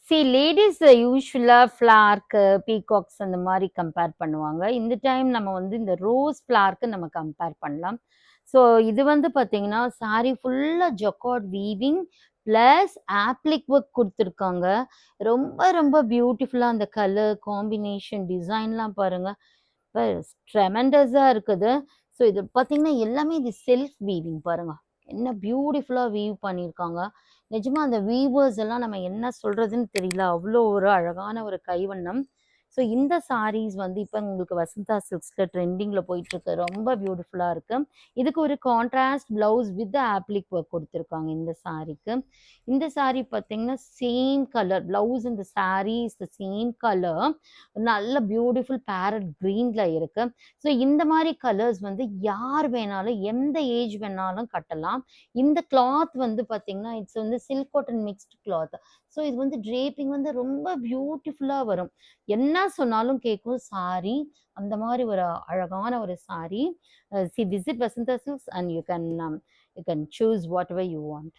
See, ladies யூசுவலா ஃப்ளார்க்கு, peacocks அந்த மாரி compare பண்ணுவாங்க. இந்த டைம் நம்ம வந்து இந்த ரோஸ் ஃப்ளார்க்கு நம்ம கம்பேர் பண்ணலாம். ஸோ இது வந்து பார்த்தீங்கன்னா, சாரி ஃபுல்லா jacquard weaving plus oblique work குடுத்துருக்காங்க. ரொம்ப ரொம்ப பியூட்டிஃபுல்லா அந்த கலர் காம்பினேஷன் டிசைன்லாம் பாருங்க. இப்ப ட்ரெமெண்டஸா இருக்குது. ஸோ இது பார்த்தீங்கன்னா, எல்லாமே இது செல்ஃப் வீவிங் பாருங்க. என்ன பியூட்டிஃபுல்லா வீவ் பண்ணியிருக்காங்க. நிஜமா அந்த வீவர்ஸ் எல்லாம் நம்ம என்ன சொல்றதுன்னு தெரியல. அவ்வளோ ஒரு அழகான ஒரு கைவண்ணம். ஸோ இந்த சாரீஸ் வந்து இப்ப உங்களுக்கு வசந்தா சில்க்ஸ்ல ட்ரெண்டிங்ல போயிட்டுருக்கு. ரொம்ப பியூட்டிஃபுல்லா இருக்கு. இதுக்கு ஒரு contrast blouse with oblique work குடுத்துருக்காங்க இந்த சாரீக்கு. இந்த சாரீ பார்த்தீங்கன்னா, சேம் கலர் பிளவுஸ் இந்த sari is the same colour. நல்ல பியூட்டிஃபுல் பேரட் கிரீன்ல இருக்கு. ஸோ இந்த மாரி கலர்ஸ் வந்து யார் வேணாலும், எந்த ஏஜ் வேணாலும் கட்டலாம். இந்த கிளாத் வந்து பார்த்தீங்கன்னா, இட்ஸ் வந்து silk cotton mixed cloth. So இது வந்து ட்ரேப்பிங் வந்து ரொம்ப பியூட்டிஃபுல்லா வரும். என்ன சொன்னாலும் கேட்கும் சாரி. அந்த மாரி ஒரு அழகான ஒரு sorry. C visit Vasantha silks and you can choose what ever you want.